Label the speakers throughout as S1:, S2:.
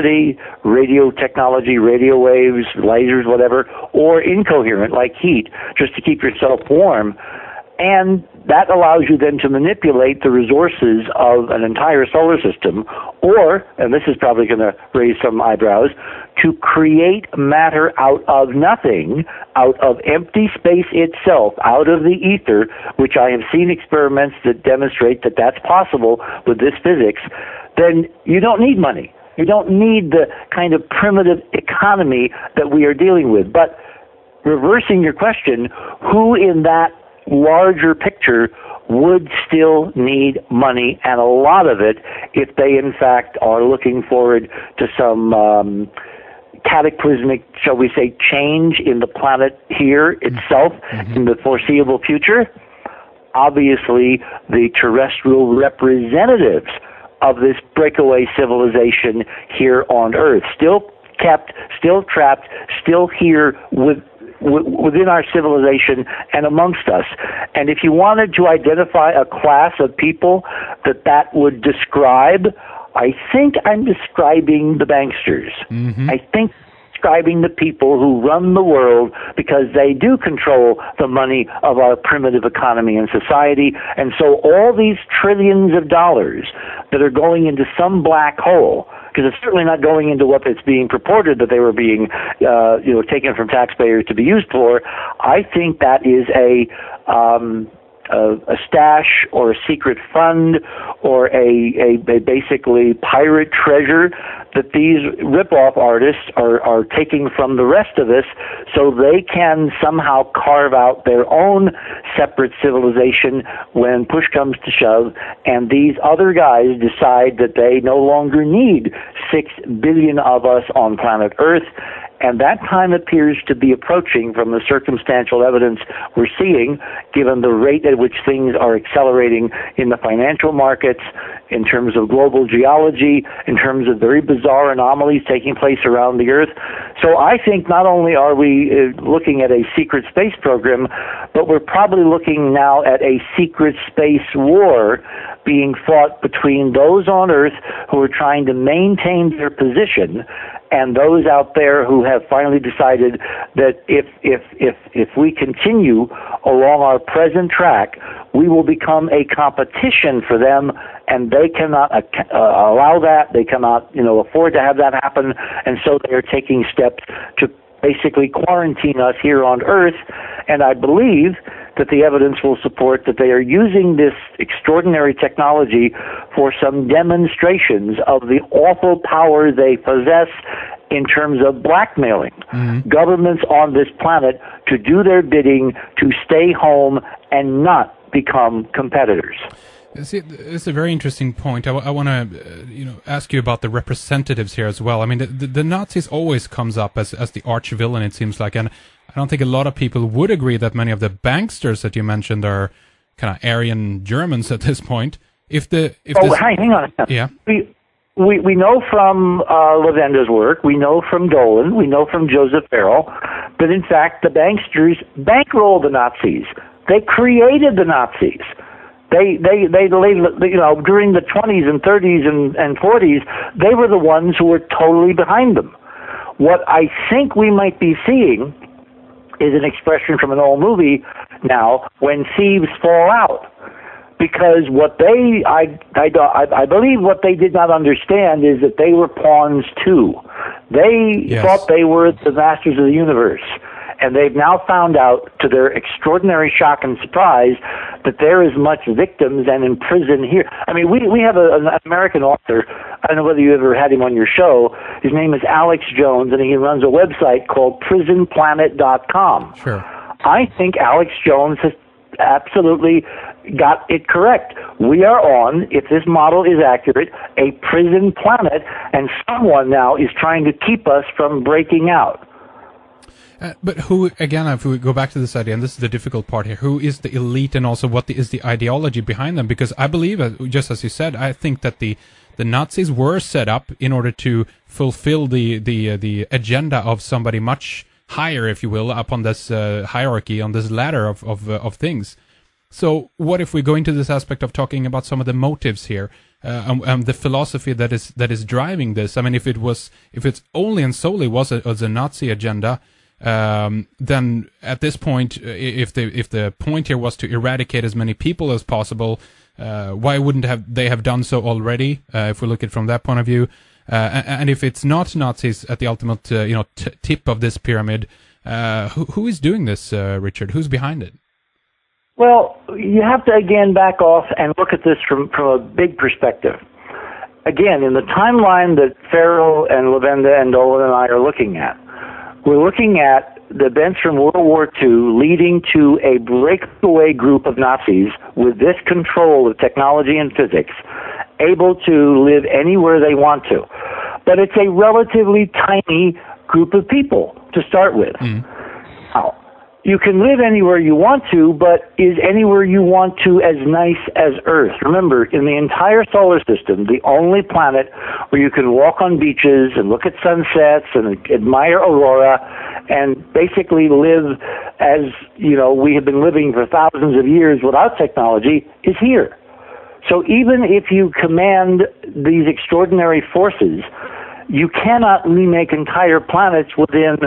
S1: radio technology, radio waves, lasers, whatever, or incoherent like heat, just to keep yourself warm. And that allows you then to manipulate the resources of an entire solar system, or, and this is probably going to raise some eyebrows, to create matter out of nothing, out of empty space itself, out of the ether, which I have seen experiments that demonstrate that that's possible with this physics. Then you don't need money. You don't need the kind of primitive economy that we are dealing with. But reversing your question, who in that larger picture would still need money, and a lot of it, if they in fact are looking forward to some cataclysmic, shall we say, change in the planet here itself in the foreseeable future? Obviously, the terrestrial representatives of this breakaway civilization here on Earth, still kept, still trapped, still here within our civilization and amongst us. And if you wanted to identify a class of people that would describe, I think I'm describing the banksters. I think describing the people who run the world, because they do control the money of our primitive economy and society. And so all these trillions of dollars that are going into some black hole, because it's certainly not going into what it's being purported that they were being, taken from taxpayers to be used for. I think that is a stash or a secret fund or a basically pirate treasure that these rip-off artists are taking from the rest of us so they can somehow carve out their own separate civilization when push comes to shove, and these other guys decide that they no longer need 6 billion of us on planet Earth. And that time appears to be approaching from the circumstantial evidence we're seeing, given the rate at which things are accelerating in the financial markets, in terms of global geology, in terms of very bizarre anomalies taking place around the Earth. So I think not only are we looking at a secret space program, but we're probably looking now at a secret space war being fought between those on Earth who are trying to maintain their position and those out there who have finally decided that if we continue along our present track, we will become a competition for them, and they cannot allow that. They cannot, afford to have that happen, and so they are taking steps to basically quarantine us here on Earth. And I believe that the evidence will support that they are using this extraordinary technology for some demonstrations of the awful power they possess in terms of blackmailing governments on this planet to do their bidding, to stay home and not become competitors.
S2: See, it's a very interesting point. I want to, ask you about the representatives here as well. I mean, the Nazis always comes up as the arch villain, it seems like, and I don't think a lot of people would agree that many of the banksters that you mentioned are kind of Aryan Germans at this point.
S1: Hang on.
S2: Yeah.
S1: We know from Levenda's work, we know from Dolan, we know from Joseph Farrell, that in fact the banksters bankrolled the Nazis. They created the Nazis. They during the 20s and 30s and 40s, they were the ones who were totally behind them. What I think we might be seeing is an expression from an old movie now, when thieves fall out. Because I believe what they did not understand is that they were pawns too. They thought they were the masters of the universe. And they've now found out, to their extraordinary shock and surprise, that they're as much victims and in prison here. I mean, we have an American author. I don't know whether you ever had him on your show. His name is Alex Jones, and he runs a website called prisonplanet.com.
S2: Sure.
S1: I think Alex Jones has absolutely got it correct. We are on, if this model is accurate, a prison planet, and someone now is trying to keep us from breaking out.
S2: But who, again, if we go back to this idea, and this is the difficult part here, who is the elite, and also what is the ideology behind them? Because I believe, just as you said, I think that the Nazis were set up in order to fulfill the agenda of somebody much higher, if you will, up on this hierarchy, on this ladder of things. So what if we go into this aspect of talking about some of the motives here, and the philosophy that is driving this? I mean, if it's only and solely was a Nazi agenda, then at this point, if the point here was to eradicate as many people as possible, why wouldn't they have done so already? If we look at it from that point of view, and if it's not Nazis at the ultimate tip of this pyramid, who is doing this, Richard? Who's behind it?
S1: Well, you have to, again, back off and look at this from a big perspective. Again, in the timeline that Farrell and Lavenda and Dolan and I are looking at, we're looking at the events from World War II leading to a breakaway group of Nazis with this control of technology and physics, able to live anywhere they want to. But it's a relatively tiny group of people to start with. Now, you can live anywhere you want to, but is anywhere you want to as nice as Earth? Remember, in the entire solar system, the only planet where you can walk on beaches and look at sunsets and admire aurora and basically live as, we have been living for thousands of years without technology is here. So even if you command these extraordinary forces, you cannot remake entire planets within,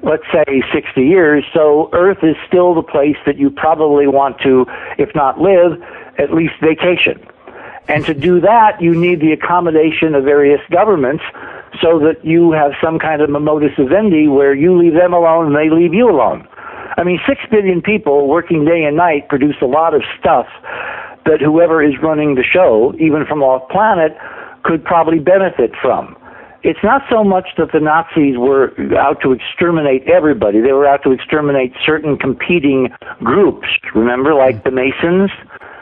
S1: let's say, 60 years, so Earth is still the place that you probably want to, if not live, at least vacation. And to do that, you need the accommodation of various governments so that you have some kind of modus vivendi where you leave them alone and they leave you alone. I mean, 6 billion people working day and night produce a lot of stuff that whoever is running the show, even from off-planet, could probably benefit from. It's not so much that the Nazis were out to exterminate everybody. They were out to exterminate certain competing groups, remember, like the Masons,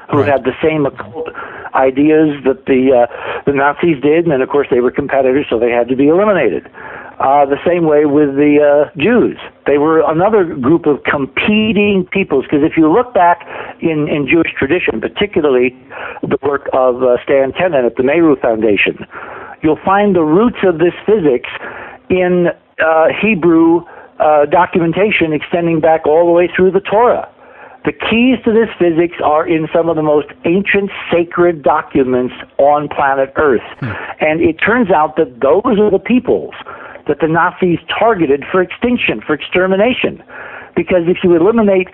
S1: who had the same occult ideas that the Nazis did, and then, of course, they were competitors, so they had to be eliminated. The same way with the Jews. They were another group of competing peoples, because if you look back in Jewish tradition, particularly the work of Stan Tenen at the Meru Foundation, you'll find the roots of this physics in Hebrew documentation extending back all the way through the Torah. The keys to this physics are in some of the most ancient sacred documents on planet Earth. And it turns out that those are the peoples that the Nazis targeted for extinction, for extermination. Because if you eliminate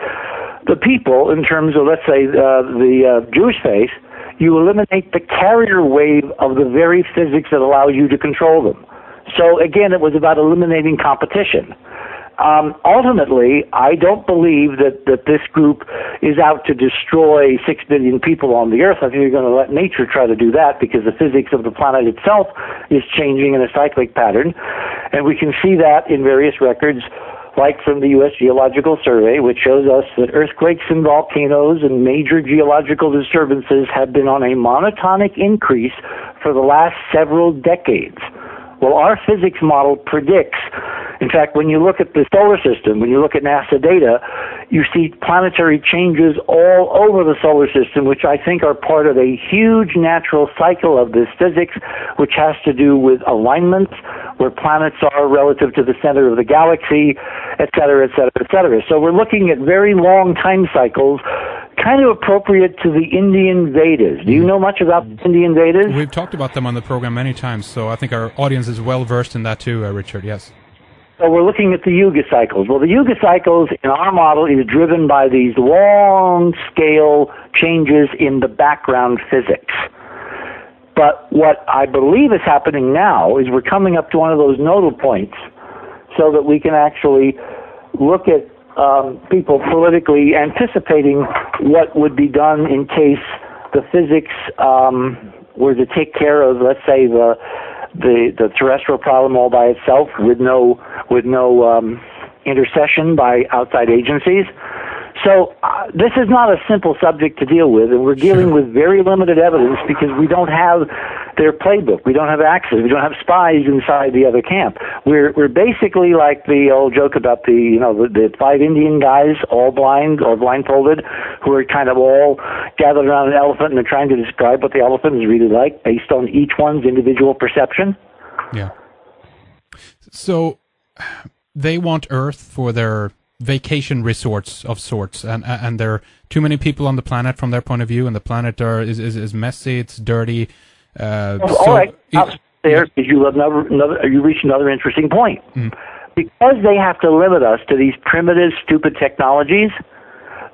S1: the people in terms of, let's say, the Jewish faith, you eliminate the carrier wave of the very physics that allows you to control them. So again, it was about eliminating competition. Ultimately, I don't believe that this group is out to destroy 6 billion people on the Earth. I think you're going to let nature try to do that because the physics of the planet itself is changing in a cyclic pattern. And we can see that in various records, like from the U.S. Geological Survey, which shows us that earthquakes and volcanoes and major geological disturbances have been on a monotonic increase for the last several decades. Well, our physics model predicts, in fact, when you look at the solar system, when you look at NASA data, you see planetary changes all over the solar system, which I think are part of a huge natural cycle of this physics, which has to do with alignment, where planets are relative to the center of the galaxy, et cetera, et cetera, et cetera. So we're looking at very long time cycles, kind of appropriate to the Indian Vedas. Do you know much about the Indian Vedas?
S2: We've talked about them on the program many times, so I think our audience is well versed in that too, Richard, yes.
S1: So we're looking at the Yuga cycles. Well, the Yuga cycles in our model is driven by these long-scale changes in the background physics. But what I believe is happening now is we're coming up to one of those nodal points so that we can actually look at people politically anticipating what would be done in case the physics were to take care of, let's say, the terrestrial problem all by itself with no intercession by outside agencies. So this is not a simple subject to deal with, and we're dealing with very limited evidence because we don't have their playbook. We don't have access. We don't have spies inside the other camp. We're basically like the old joke about the 5 Indian guys, all blind or blindfolded, who are kind of all gathered around an elephant and they're trying to describe what the elephant is really like based on each one's individual perception.
S2: Yeah. So they want Earth for their vacation resorts of sorts, and there are too many people on the planet from their point of view, and the planet is messy, it's dirty.
S1: All right, there you reach another interesting point. Because they have to limit us to these primitive, stupid technologies.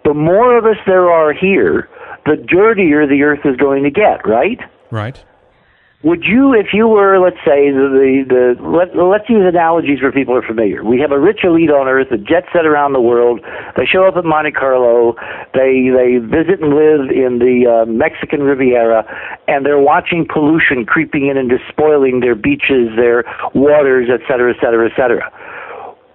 S1: The more of us there are here, the dirtier the Earth is going to get. Right.
S2: Right.
S1: Would you, if you were, let's say, let's use analogies where people are familiar. We have a rich elite on Earth, a jet set around the world. They show up at Monte Carlo. They visit and live in the Mexican Riviera, and they're watching pollution creeping in and despoiling their beaches, their waters, et cetera, et cetera, et cetera.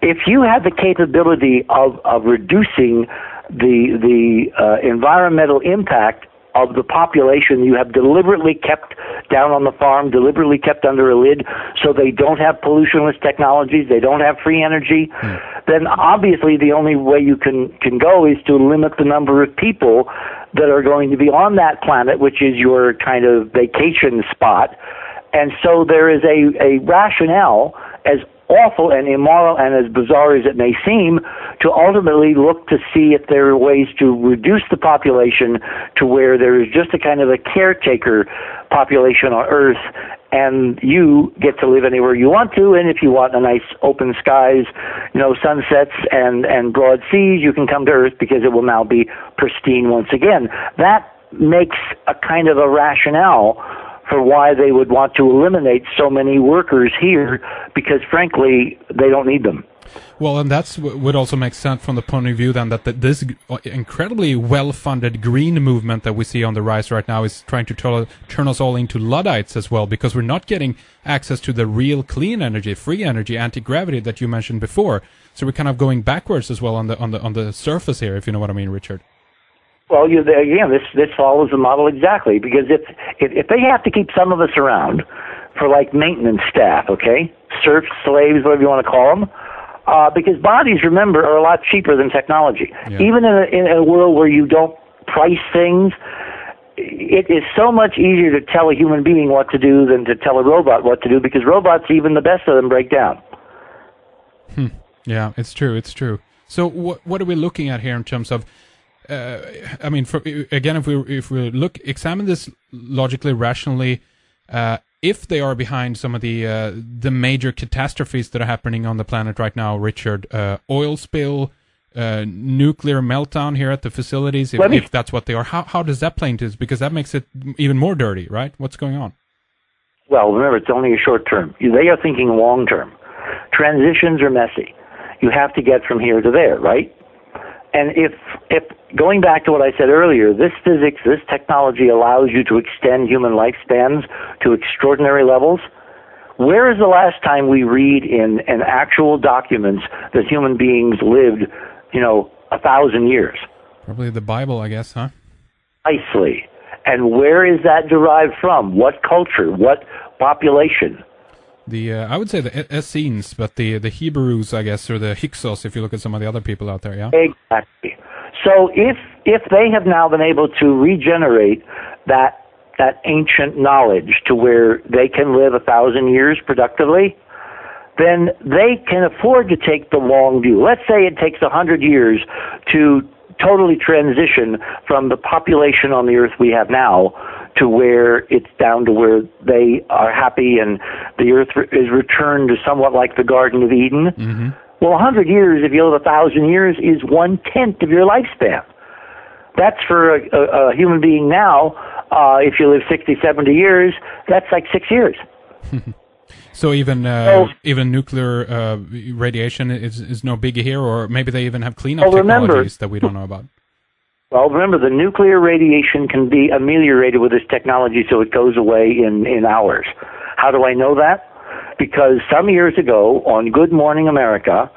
S1: If you have the capability of reducing the environmental impact of the population you have deliberately kept down on the farm, deliberately kept under a lid, so they don't have pollutionless technologies, they don't have free energy, then obviously the only way you can go is to limit the number of people that are going to be on that planet, which is your kind of vacation spot. And so there is a rationale, as awful and immoral and as bizarre as it may seem, to ultimately look to see if there are ways to reduce the population to where there is just a kind of a caretaker population on Earth, and you get to live anywhere you want to, and if you want a nice open skies, sunsets and broad seas, you can come to Earth because it will now be pristine once again. That makes a kind of a rationale for why they would want to eliminate so many workers here, because frankly, they don't need them.
S2: Well, and that's would also make sense from the point of view then that this incredibly well-funded green movement that we see on the rise right now is trying to turn us all into Luddites as well, because we're not getting access to the real clean energy, free energy, anti-gravity that you mentioned before. So we're kind of going backwards as well on the surface here, if you know what I mean, Richard.
S1: Well, again, this follows the model exactly, because if they have to keep some of us around for like maintenance staff, okay, serfs, slaves, whatever you want to call them, because bodies, remember, are a lot cheaper than technology. Yeah. Even in a world where you don't price things, it is so much easier to tell a human being what to do than to tell a robot what to do, because robots, even the best of them, break down.
S2: Yeah, it's true. So what are we looking at here in terms of? I mean, again, if we examine this logically, rationally, if they are behind some of the major catastrophes that are happening on the planet right now, Richard, oil spill, nuclear meltdown here at the facilities, if that's what they are, how does that play into this? Because that makes it even more dirty, right? What's going on?
S1: Well, remember, it's only a short term. They are thinking long term. Transitions are messy. You have to get from here to there, right? And if going back to what I said earlier, this physics, this technology allows you to extend human lifespans to extraordinary levels. Where is the last time we read in actual documents that human beings lived, 1,000 years?
S2: Probably the Bible, I guess, huh?
S1: Precisely. And where is that derived from? What culture? What population?
S2: I would say the Essenes, but the Hebrews, I guess, or the Hyksos, if you look at some of the other people out there, yeah?
S1: Exactly. So if they have now been able to regenerate that ancient knowledge to where they can live 1,000 years productively, then they can afford to take the long view. Let's say it takes 100 years to totally transition from the population on the Earth we have now to where it's down to where they are happy and the Earth is returned to somewhat like the Garden of Eden. Mm-hmm. Well, 100 years, if you live 1,000 years, is 1/10 of your lifespan. That's for a human being now. If you live 60, 70 years, that's like 6 years.
S2: So even nuclear radiation is no biggie here, or maybe they even have cleanup technologies that we don't know about.
S1: Well, remember, the nuclear radiation can be ameliorated with this technology, so it goes away in hours. How do I know that? Because some years ago, on Good Morning America,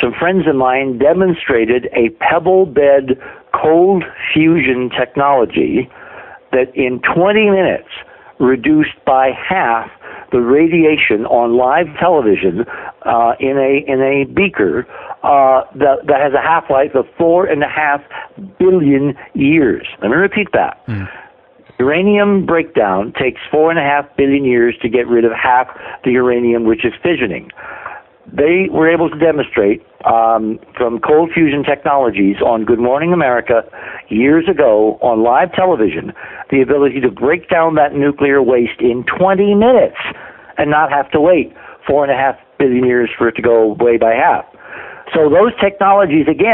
S1: some friends of mine demonstrated a pebble bed cold fusion technology that in 20 minutes reduced by half the radiation on live television in a beaker that has a half-life of 4.5 billion years. Let me repeat that. Uranium breakdown takes 4.5 billion years to get rid of half the uranium which is fissioning. they were able to demonstrate from cold fusion technologies on Good Morning America years ago on live television the ability to break down that nuclear waste in 20 minutes and not have to wait 4.5 billion years for it to go away by half. So those technologies, again,